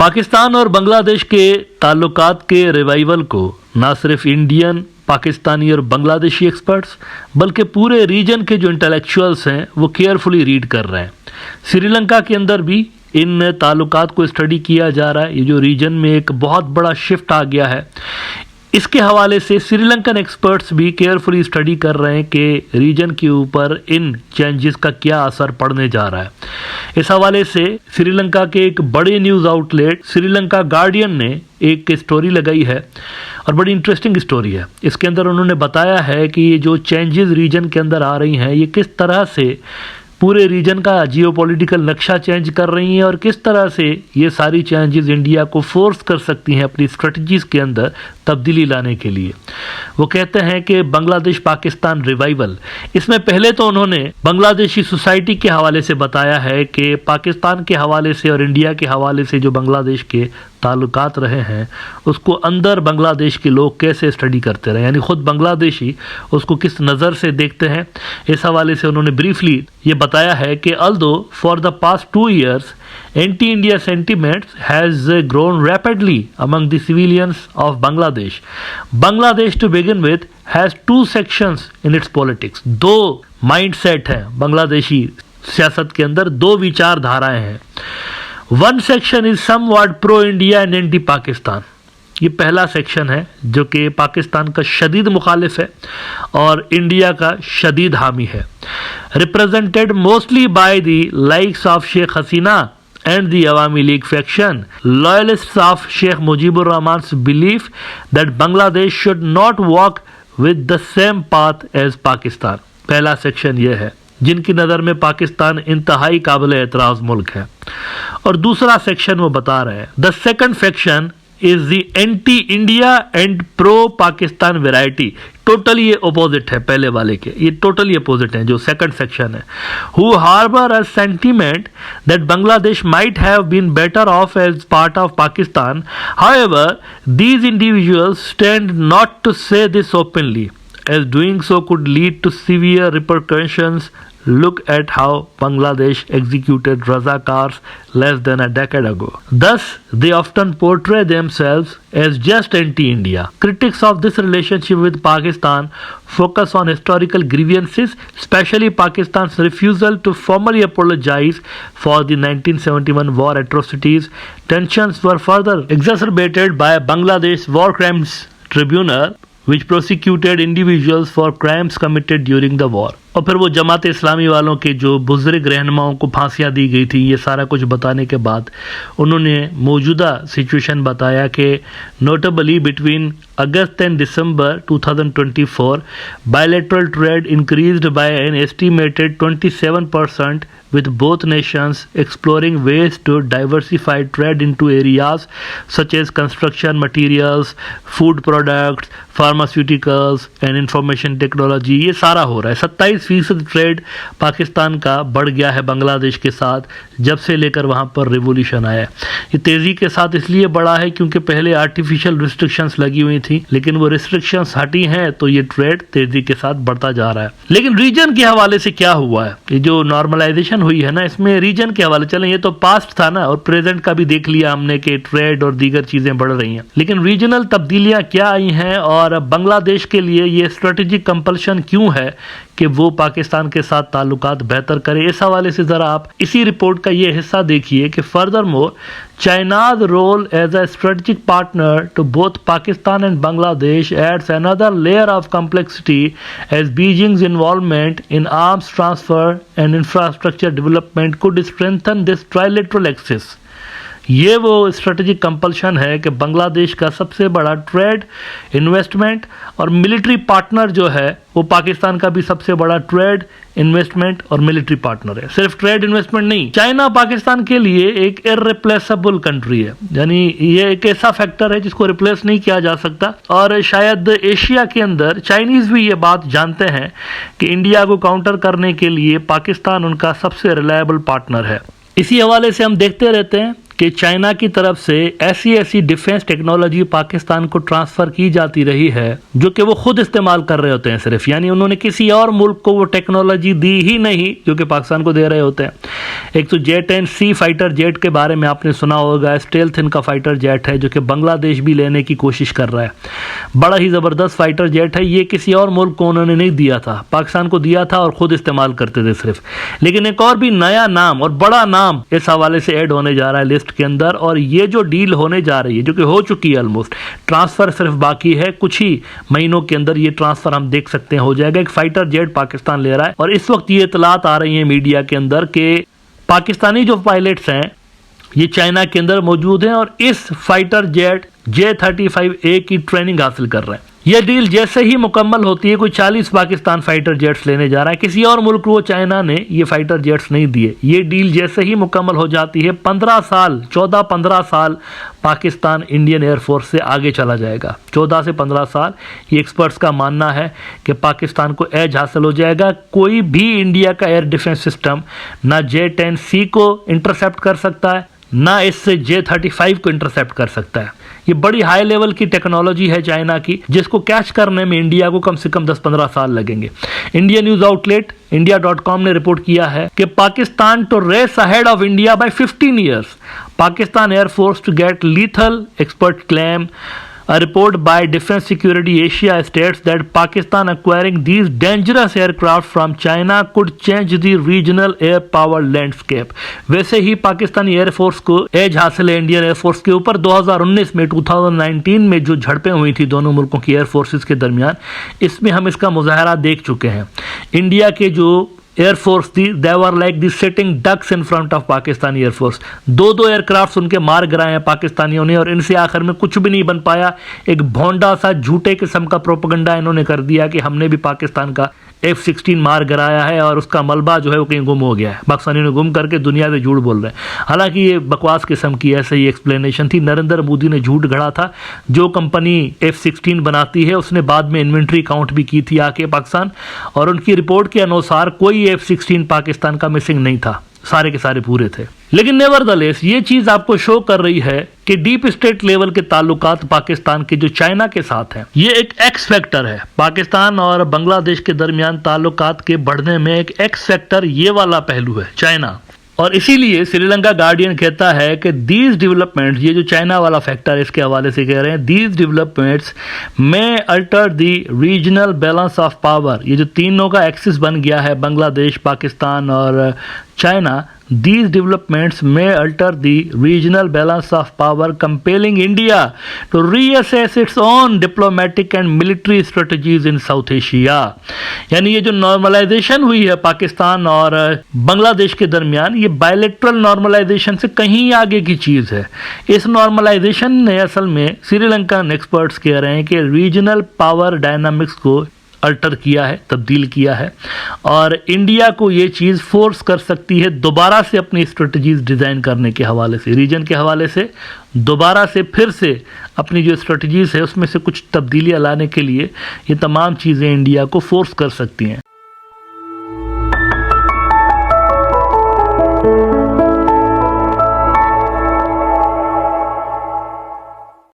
पाकिस्तान और बांग्लादेश के ताल्लुकात के रिवाइवल को ना सिर्फ इंडियन, पाकिस्तानी और बांग्लादेशी एक्सपर्ट्स बल्कि पूरे रीजन के जो इंटेलेक्चुअल्स हैं वो केयरफुली रीड कर रहे हैं। श्रीलंका के अंदर भी इन ताल्लुकात को स्टडी किया जा रहा है। ये जो रीजन में एक बहुत बड़ा शिफ्ट आ गया है, इसके हवाले से श्रीलंकन एक्सपर्ट्स भी केयरफुली स्टडी कर रहे हैं कि रीजन के ऊपर इन चेंजेस का क्या असर पड़ने जा रहा है। इस हवाले से श्रीलंका के एक बड़े न्यूज़ आउटलेट श्रीलंका गार्डियन ने एक स्टोरी लगाई है और बड़ी इंटरेस्टिंग स्टोरी है। इसके अंदर उन्होंने बताया है कि ये जो चेंजेस रीजन के अंदर आ रही हैं ये किस तरह से पूरे रीजन का जियोपॉलिटिकल नक्शा चेंज कर रही हैं और किस तरह से ये सारी चेंजेस इंडिया को फोर्स कर सकती हैं अपनी स्ट्रेटजीज के अंदर तब्दीली लाने के लिए। वो कहते हैं कि बांग्लादेश पाकिस्तान रिवाइवल, इसमें पहले तो उन्होंने बांग्लादेशी सोसाइटी के हवाले से बताया है कि पाकिस्तान के हवाले से और इंडिया के हवाले से जो बांग्लादेश के ताल्लुकात रहे हैं उसको अंदर बांग्लादेश के लोग कैसे स्टडी करते रहे, यानी खुद बांग्लादेशी उसको किस नज़र से देखते हैं। इस हवाले से उन्होंने ब्रीफली ये बताया है कि although for the past 2 years anti-India sentiments has grown rapidly among the civilians of Bangladesh. Bangladesh to begin with has 2 sections in its politics. 2 mindset हैं बांग्लादेशी सियासत के अंदर, 2 विचारधाराएं हैं। One section is somewhat pro-India and anti-Pakistan. ये पहला section है जो कि पाकिस्तान का शदीद मुखालिफ है और इंडिया का शदीद हामी है। Represented mostly by the likes of Sheikh Hasina and the Awami League faction, loyalists of Sheikh Mujibur Rahman's belief that Bangladesh should not walk with the same path as Pakistan. पहला सेक्शन ये है जिनकी नज़र में पाकिस्तान इंतहाई काबिल एतराज़ मुल्क है। और दूसरा सेक्शन वो बता रहे हैं, the second section is the anti India and pro Pakistan variety. Totally ये अपोजिट है पहले वाले के, ये टोटली अपोजिट है जो सेकंड सेक्शन है। Who harbour a sentiment that Bangladesh might have been better off as part of Pakistan, however these individuals stand not to say this openly as doing so could lead to severe repercussions. Look at how Bangladesh executed Razakars less than a decade ago. Thus, they often portray themselves as just anti-India. Critics of this relationship with Pakistan focus on historical grievances, especially Pakistan's refusal to formally apologize for the 1971 war atrocities. Tensions were further exacerbated by Bangladesh War Crimes Tribunal, which prosecuted individuals for crimes committed during the war. और फिर वो जमात इस्लामी वालों के जो बुजुर्ग रहनुमाओं को फांसियाँ दी गई थी, ये सारा कुछ बताने के बाद उन्होंने मौजूदा सिचुएशन बताया कि notably between August and December 2024 bilateral trade increased by an estimated 27% with both nations exploring ways to diversify trade into areas such as construction materials, food products, pharmaceuticals and information technology। ये सारा हो रहा है। 27% trade Pakistan का बढ़ गया है बांग्लादेश के साथ जब से लेकर वहाँ पर रिवोल्यूशन आया। ये तेज़ी के साथ इसलिए बढ़ा है क्योंकि पहले आर्टिफिशियल रिस्ट्रिक्शंस लगी हुई थी, लेकिन वो रिस्ट्रिक्शंस हटी हैं तो ये ट्रेड तेज़ी के साथ बढ़ता जा रहा है। लेकिन रीजन के हवाले से क्या हुआ है, ये जो नॉर्मलाइजेशन हुई है ना, इसमें रीजन के हवाले चलें, ये तो पास्ट था ना, और प्रेजेंट का भी देख लिया हमने कि ट्रेड और दीगर चीज़ें बढ़ रही हैं। लेकिन रीजनल तब्दीलियाँ क्या आई हैं और बांग्लादेश के लिए ये स्ट्रेटेजिक कंपल्शन क्यों है कि वो पाकिस्तान के साथ ताल्लुकात बेहतर करे, इस हवाले से ज़रा आप इसी रिपोर्ट का ये हिस्सा देखिए कि further more चाइना's role as a strategic partner to both Pakistan and Bangladesh adds another layer of complexity as Beijing's involvement in arms transfer and infrastructure development could strengthen this trilateral axis. ये वो strategic compulsion है कि बांग्लादेश का सबसे बड़ा trade, investment और military partner जो है वो पाकिस्तान का भी सबसे बड़ा ट्रेड, इन्वेस्टमेंट और मिलिट्री पार्टनर है। सिर्फ ट्रेड इन्वेस्टमेंट नहीं, चाइना पाकिस्तान के लिए एक इररिप्लेसेबल कंट्री है, यानी ये एक ऐसा फैक्टर है जिसको रिप्लेस नहीं किया जा सकता। और शायद एशिया के अंदर चाइनीज़ भी ये बात जानते हैं कि इंडिया को काउंटर करने के लिए पाकिस्तान उनका सबसे रिलायबल पार्टनर है। इसी हवाले से हम देखते रहते हैं कि चाइना की तरफ से ऐसी डिफेंस टेक्नोलॉजी पाकिस्तान को ट्रांसफ़र की जाती रही है जो कि वो खुद इस्तेमाल कर रहे होते हैं सिर्फ, यानी उन्होंने किसी और मुल्क को वो टेक्नोलॉजी दी ही नहीं जो कि पाकिस्तान को दे रहे होते हैं। एक तो J-10C फाइटर जेट के बारे में आपने सुना होगा, स्टेल्थ इनका फाइटर जेट है जो कि बांग्लादेश भी लेने की कोशिश कर रहा है। बड़ा ही ज़बरदस्त फाइटर जेट है, ये किसी और मुल्क को उन्होंने नहीं दिया था, पाकिस्तान को दिया था और ख़ुद इस्तेमाल करते थे सिर्फ। लेकिन एक और भी नया नाम और बड़ा नाम इस हवाले से ऐड होने जा रहा है लिस्ट के अंदर, और ये जो डील होने जा रही है जो कि हो चुकी है ऑलमोस्ट, ट्रांसफ़र सिर्फ बाकी है, कुछ ही महीनों के अंदर ये ट्रांसफ़र हम देख सकते हैं हो जाएगा। एक फाइटर जेट पाकिस्तान ले रहा है और इस वक्त ये इतलात आ रही हैं मीडिया के अंदर कि पाकिस्तानी जो पायलट्स हैं ये चाइना के अंदर मौजूद हैं और इस फाइटर जेट J-35A की ट्रेनिंग हासिल कर रहे हैं। यह डील जैसे ही मुकम्मल होती है, कोई 40 पाकिस्तान फाइटर जेट्स लेने जा रहा है, किसी और मुल्क को चाइना ने ये फाइटर जेट्स नहीं दिए। ये डील जैसे ही मुकम्मल हो जाती है 14-15 साल पाकिस्तान इंडियन एयरफोर्स से आगे चला जाएगा। 14 से 15 साल ये एक्सपर्ट्स का मानना है कि पाकिस्तान को एज हासिल हो जाएगा। कोई भी इंडिया का एयर डिफेंस सिस्टम ना J-10C को इंटरसेप्ट कर सकता है, ना इससे J-35 को इंटरसेप्ट कर सकता है। ये बड़ी हाई लेवल की टेक्नोलॉजी है चाइना की, जिसको कैच करने में इंडिया को कम से कम 10-15 साल लगेंगे। इंडिया न्यूज आउटलेट India.com ने रिपोर्ट किया है कि Pakistan to race ahead of India by 15 years, Pakistan air force to get lethal, expert claim. A report by Defense Security Asia states that Pakistan acquiring these dangerous aircraft from China could change the regional air power landscape। वैसे ही Pakistani air force को as हासिल है Indian air force के ऊपर। 2019 में 2019 में जो झड़पें हुई थी दोनों मुल्कों की एयरफोर्सेस के दरमियान, इसमें हम इसका मुजाहरा देख चुके हैं। इंडिया के जो एयरफोर्स थी, they were like the sitting ducks in front of Pakistani air force. दो एयरक्राफ्ट उनके मार गिराए हैं पाकिस्तानियों ने और इनसे आखिर में कुछ भी नहीं बन पाया। एक भोंडा सा झूठे किस्म का प्रोपेगेंडा इन्होंने कर दिया कि हमने भी पाकिस्तान का F-16 मार गिराया है और उसका मलबा जो है वो कहीं गुम हो गया है। पाकिस्तानियों ने गुम करके दुनिया से झूठ बोल रहे हैं। हालांकि ये बकवास किस्म की ऐसे ही एक्सप्लेनेशन थी। नरेंद्र मोदी ने झूठ गढ़ा था। जो कंपनी F-16 बनाती है उसने बाद में इन्वेंट्री काउंट भी की थी आके पाकिस्तान, और उनकी रिपोर्ट के अनुसार कोई F-16 पाकिस्तान का मिसिंग नहीं था, सारे के सारे पूरे थे। लेकिन नेवरदलेस ये चीज आपको शो कर रही है कि डीप स्टेट लेवल के ताल्लुकात पाकिस्तान के जो चाइना के साथ हैं, ये एक एक्स फैक्टर है। पाकिस्तान और बांग्लादेश के दरमियान ताल्लुकात के बढ़ने में एक एक्स फैक्टर ये वाला पहलू है, चाइना। और इसीलिए श्रीलंका गार्डियन कहता है कि दीज डेवलपमेंट्स, ये जो चाइना वाला फैक्टर इसके हवाले से कह रहे हैं, दीज डेवलपमेंट्स में alter the regional balance of power. ये जो तीनों का एक्सिस बन गया है, बांग्लादेश, पाकिस्तान और China, these developments may alter the regional balance of power, compelling India to reassess its own diplomatic and military strategies in South Asia। यानी ये जो नॉर्मलाइजेशन हुई है पाकिस्तान और बांग्लादेश के दरमियान, ये बायलैटरल नॉर्मलाइजेशन से कहीं आगे की चीज़ है। इस नॉर्मलाइजेशन ने असल में श्रीलंकन एक्सपर्ट्स कह रहे हैं कि रीजनल पावर डायनामिक्स को अल्टर किया है, तब्दील किया है, और इंडिया को ये चीज़ फोर्स कर सकती है दोबारा से अपनी स्ट्रेटजीज डिज़ाइन करने के हवाले से, रीजन के हवाले से दोबारा से फिर से अपनी जो स्ट्रेटजीज है उसमें से कुछ तब्दीलियाँ लाने के लिए ये तमाम चीज़ें इंडिया को फोर्स कर सकती हैं।